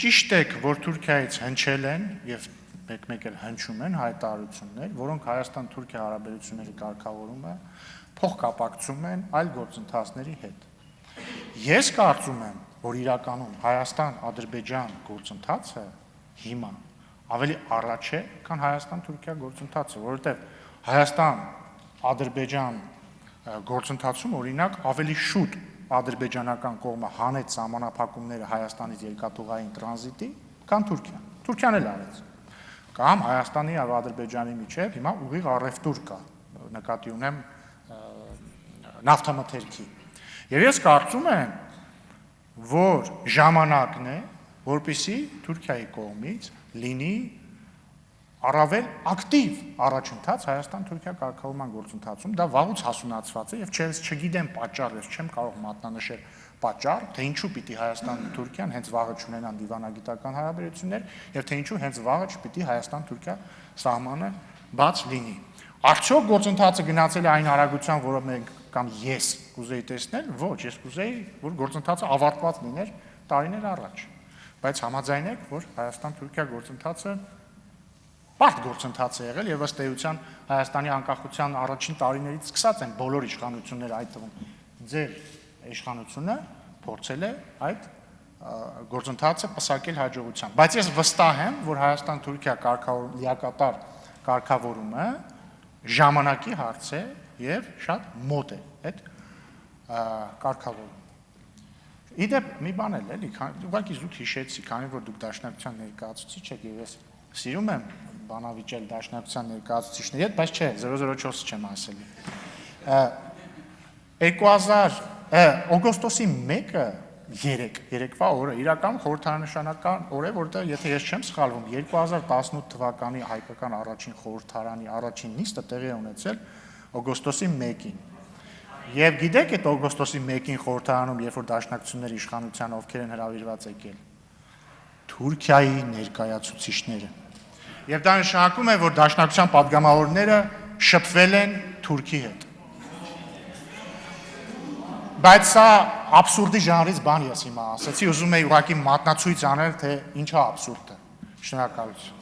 ճիշտ եք, որ Թուրքիայից հնչել են եւ մեկ-մեկ էլ հնչում են հայտարարություններ, որոնք Հայաստան-Թուրքիա հարաբերությունների կարգավորումը փոխկապակցում են այլ գործընթացների հետ։ Ես կարծում եմ, որ իրականում Հայաստան-Ադրբեջան գործընթացը հիմա ավելի առաջ է, քան Հայաստան-Թուրքիա գործընթացը, որովհետեւ Հայաստան-Ադրբեջան գործընթացում օրինակ ավելի շուտ ադրբեջանական կողմը հանեց սահմանափակումները Հայաստանից երկաթուղային տրանզիտի, քան Թուրքիան։ Թուրքիան էլ արեց։ Կամ Հայաստանի եւ Ադրբեջանի միջեւ հիմա ուղիղ առևտուր կա, նկատի ունեմ նավթամթերքի։ Եվ ես կարծում եմ, որ ժամանակն է, որպեսզի Թուրքիայի կողմից լինի առավել ակտիվ առաջընթաց Հայաստան-Թուրքիա կարգավորման գործընթացում, դա վաղուց հասունացված է եւ չգիտեմ պատճառ, ես չեմ կարող մատնանշել պատճառ, թե ինչու պիտի Հայաստանն ու Թուրքիան հենց վաղը չունենան դիվանագիտական հարաբերություններ եւ թե ինչու հենց վաղը չպիտի Հայաստան-Թուրքիա սահմանը բաց լինի։ Արդյոք գործընթացը գնացել է այն արագության, որը մենք կամ ես կուզեի տեսնել, ոչ, ես կուզեի, որ գործընթացը ավարտված լիներ տարիներ առաջ։ Բայց համաձայն եք, որ Հայաստան-Թուրքիա գործընթացը բարդ գործընթաց է եղել եւ ըստ էության Հայաստանի անկախության առաջին տարիներից սկսած են բոլոր իշխանությունները, այդ թվում ձեր իշխանությունը փորձել է այդ գործընթացը պսակել հաջողությամբ։ Բայց ես վստահ եմ, որ Հայաստան-Թուրքիա լիակատար կարգավորումը ժամանակի հարց է եւ շատ մոտ է այդ կարգավորումը։ Իդեպ մի բան էլ էլի, ուղղակի զուտ հիշեցի, քանի որ դուք Դաշնակցության ներկայացուցիչ եք եւ ես սիրում եմ բանավիճել Դաշնակցության ներկայացուցիչների հետ, բայց չէ, 004-ը չեմ ասելի։ 2000 օգոստոսի 1-ը երեկվա օրը իրական խորհրդարանշանական օր է, որտեղ եթե ես չեմ սխալվում, 2018 թվականի հայկական առաջին խորհրդարանի առաջին նիստը տեղի է ունեցել օգոստոսի 1-ին։ Եվ գիտեք այդ օգոստոսի 1-ին խորհրդարանում, երբ որ Դաշնակցությունների իշխանության ովքեր են հրավիրված եկել, Թուրքիայի ներկայացուցիչները։ Եվ դա նշանակում է, որ Դաշնակցության պատգամավորները շփվել են Թուրքի հետ։ Բայց սա աբսուրդի ժանրից բան ես հիմա ասացի, ուզում եի ուղղակի մատնացույց անել, թե ինչա աբսուրդը։ Շնորհակալություն։